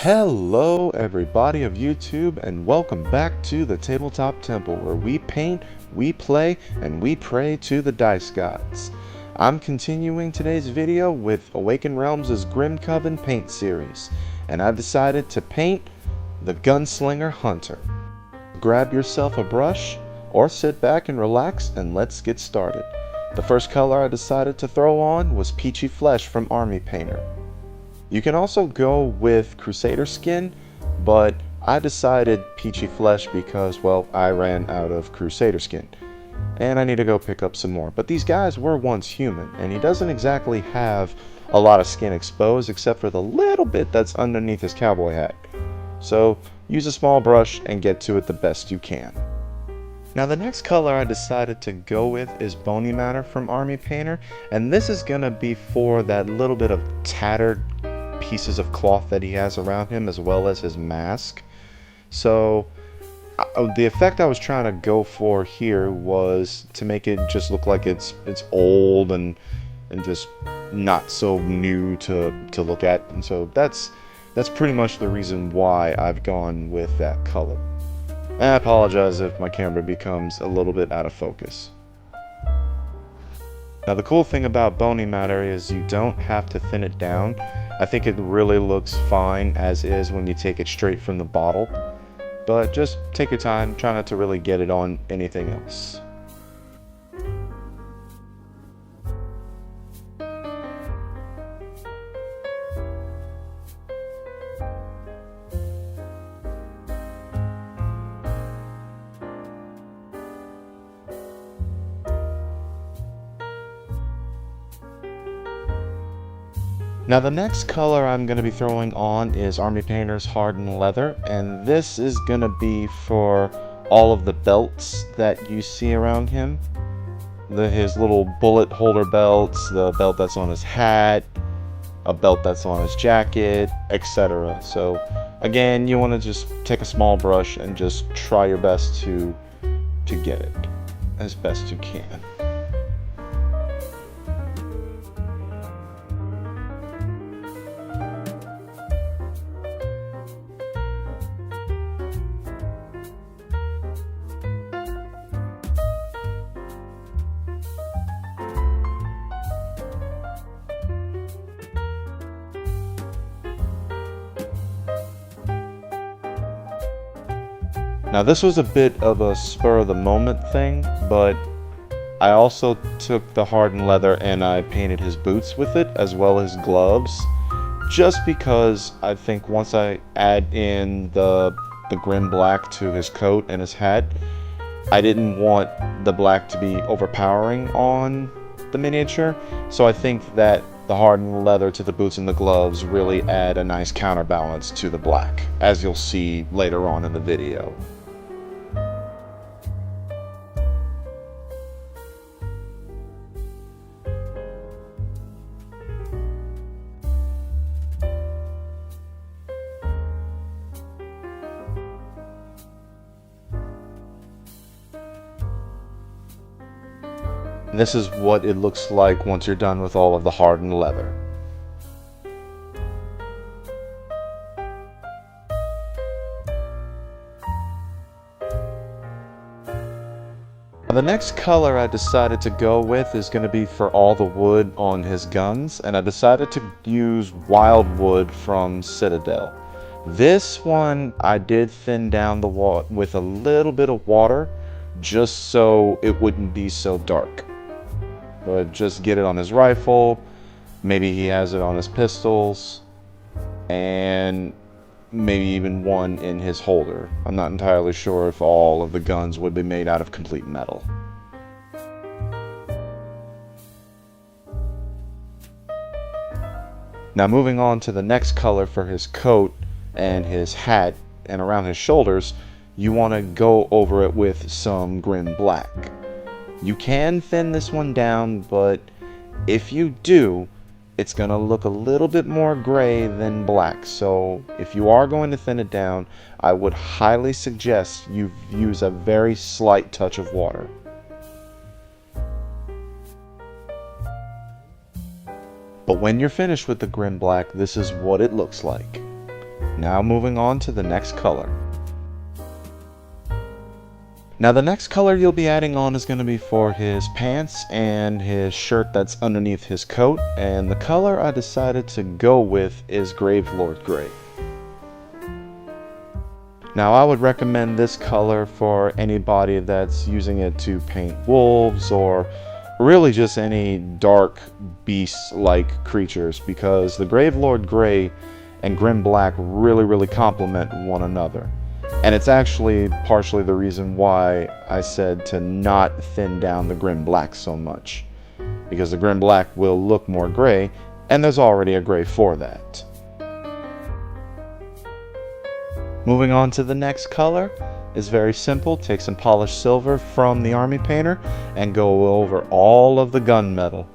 Hello everybody of YouTube, and welcome back to the Tabletop Temple, where we paint, we play, and we pray to the dice gods. I'm continuing today's video with Awaken Realms' Grimcoven paint series, and I've decided to paint the Gunslinger Hunter. Grab yourself a brush, or sit back and relax, and let's get started. The first color I decided to throw on was Peachy Flesh from Army Painter. You can also go with Crusader skin, but I decided Peachy Flesh because, well, I ran out of Crusader skin, and I need to go pick up some more. But these guys were once human, and he doesn't exactly have a lot of skin exposed except for the little bit that's underneath his cowboy hat. So use a small brush and get to it the best you can. Now the next color I decided to go with is Bony from Army Painter, and this is going to be for that little bit of tattered pieces of cloth that he has around him, as well as his mask. So the effect I was trying to go for here was to make it just look like it's old and just not so new to look at, and so that's pretty much the reason why I've gone with that color. And I apologize if my camera becomes a little bit out of focus. Now the cool thing about Bony matter is you don't have to thin it down. I think it really looks fine as is when you take it straight from the bottle, but just take your time, try not to really get it on anything else. Now the next color I'm going to be throwing on is Army Painter's Hardened leather, and this is going to be for all of the belts that you see around him. His little bullet holder belts, the belt that's on his hat, a belt that's on his jacket, etc. So again, you want to just take a small brush and just try your best to get it as best you can. Now this was a bit of a spur of the moment thing, but I also took the hardened leather and I painted his boots with it, as well as gloves, just because I think once I add in the grim black to his coat and his hat, I didn't want the black to be overpowering on the miniature, so I think that the hardened leather to the boots and the gloves really add a nice counterbalance to the black, as you'll see later on in the video. This is what it looks like once you're done with all of the hardened leather. The next color I decided to go with is going to be for all the wood on his guns, and I decided to use Wyldwood from Citadel. This one I did thin down the wall with a little bit of water, just so it wouldn't be so dark. But just get it on his rifle, maybe he has it on his pistols, and maybe even one in his holder. I'm not entirely sure if all of the guns would be made out of complete metal. Now moving on to the next color for his coat and his hat and around his shoulders, you want to go over it with some grim black. You can thin this one down, but if you do, it's going to look a little bit more gray than black. So if you are going to thin it down, I would highly suggest you use a very slight touch of water. But when you're finished with the grim black, this is what it looks like. Now moving on to the next color. Now the next color you'll be adding on is going to be for his pants and his shirt that's underneath his coat, and the color I decided to go with is Gravelord Gray. Now I would recommend this color for anybody that's using it to paint wolves or really just any dark beast-like creatures, because the Gravelord Gray and Grim Black really complement one another. And it's actually partially the reason why I said to not thin down the Grim Black so much, because the Grim Black will look more gray, and there's already a gray for that. Moving on to the next color is very simple. Take some polished silver from the Army Painter and go over all of the gunmetal.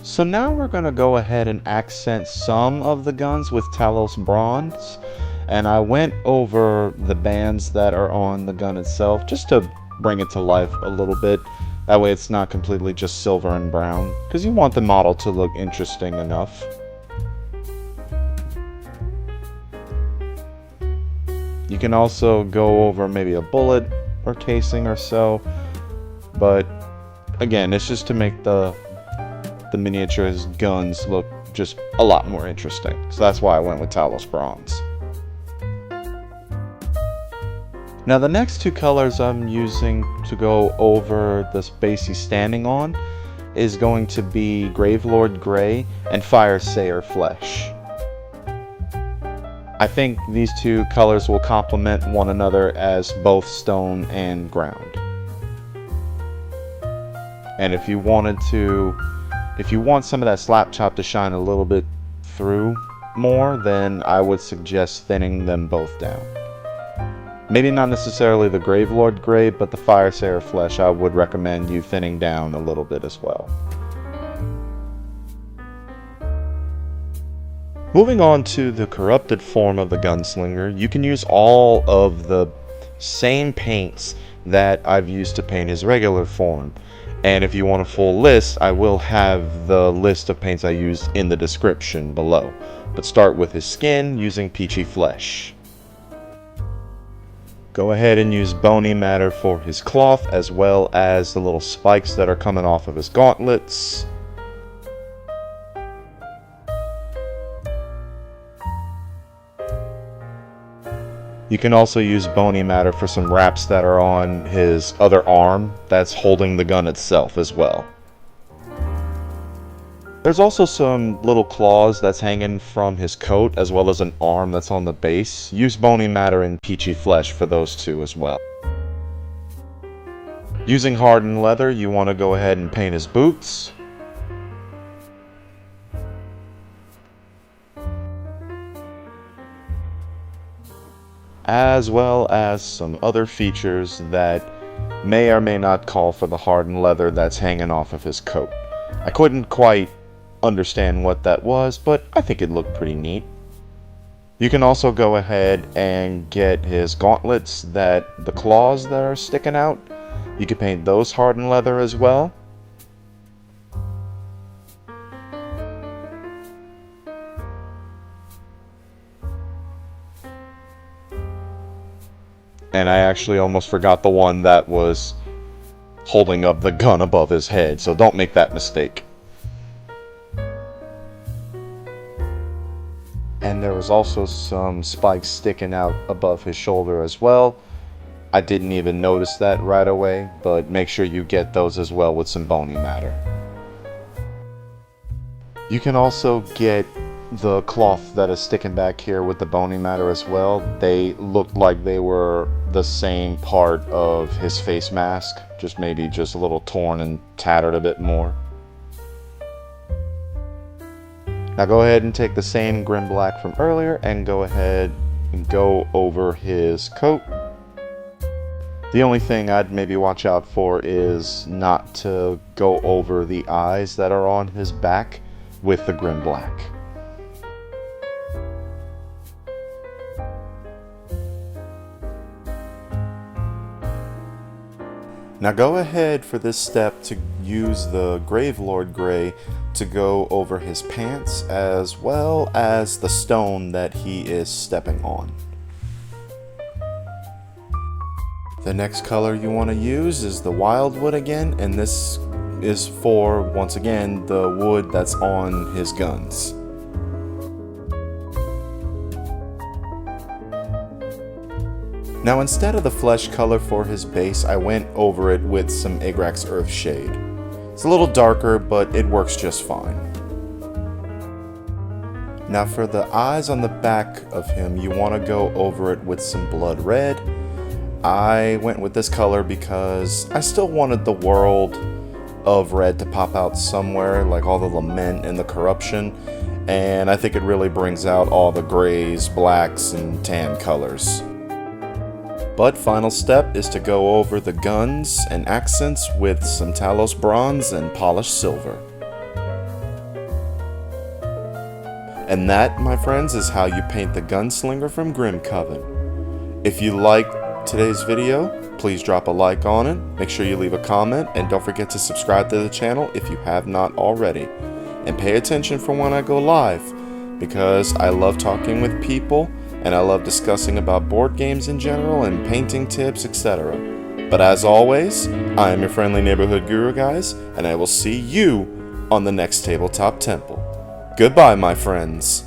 So now we're going to go ahead and accent some of the guns with Talos bronze, and I went over the bands that are on the gun itself just to bring it to life a little bit. That way it's not completely just silver and brown, because you want the model to look interesting enough. You can also go over maybe a bullet or casing or so, but again, it's just to make the miniatures guns look just a lot more interesting. So that's why I went with Talos bronze. Now the next two colors I'm using to go over the space he's standing on is going to be Gravelord Gray and Fyreslayer Flesh. I think these two colors will complement one another as both stone and ground. And if you want some of that slap chop to shine a little bit through more, then I would suggest thinning them both down. Maybe not necessarily the Gravelord Gray, but the Fyreslayer Flesh I would recommend you thinning down a little bit as well. Moving on to the corrupted form of the Gunslinger, you can use all of the same paints that I've used to paint his regular form. And if you want a full list, I will have the list of paints I used in the description below. But start with his skin using Peachy Flesh. Go ahead and use Bony matter for his cloth, as well as the little spikes that are coming off of his gauntlets. You can also use Bony matter for some wraps that are on his other arm that's holding the gun itself as well. There's also some little claws that's hanging from his coat, as well as an arm that's on the base. Use Bony matter and Peachy Flesh for those two as well. Using hardened leather, you want to go ahead and paint his boots. As well as some other features that may or may not call for the hardened leather that's hanging off of his coat. I couldn't quite understand what that was, but I think it looked pretty neat. You can also go ahead and get his gauntlets, the claws that are sticking out. You can paint those hardened leather as well. And I actually almost forgot the one that was holding up the gun above his head, so don't make that mistake. And there was also some spikes sticking out above his shoulder as well. I didn't even notice that right away, but make sure you get those as well with some Bony matter. You can also get the cloth that is sticking back here with the Bony matter as well. They looked like they were the same part of his face mask, just maybe just a little torn and tattered a bit more. Now go ahead and take the same Grim Black from earlier and go ahead and go over his coat. The only thing I'd maybe watch out for is not to go over the eyes that are on his back with the Grim Black. Now go ahead for this step to use the Gravelord Gray to go over his pants as well as the stone that he is stepping on. The next color you want to use is the Wyldwood again, and this is for, once again, the wood that's on his guns. Now instead of the flesh color for his base, I went over it with some Argax Earth Shade. It's a little darker, but it works just fine. Now for the eyes on the back of him, you want to go over it with some Blood Red. I went with this color because I still wanted the world of red to pop out somewhere, like all the lament and the corruption, and I think it really brings out all the grays, blacks, and tan colors. But final step is to go over the guns and accents with some Talos bronze and polished silver. And that, my friends, is how you paint the Gunslinger from Grimcoven. If you liked today's video, please drop a like on it, make sure you leave a comment, and don't forget to subscribe to the channel if you have not already. And pay attention for when I go live, because I love talking with people, and I love discussing about board games in general and painting tips, etc. But as always, I am your friendly neighborhood guru, guys, and I will see you on the next Tabletop Temple. Goodbye, my friends.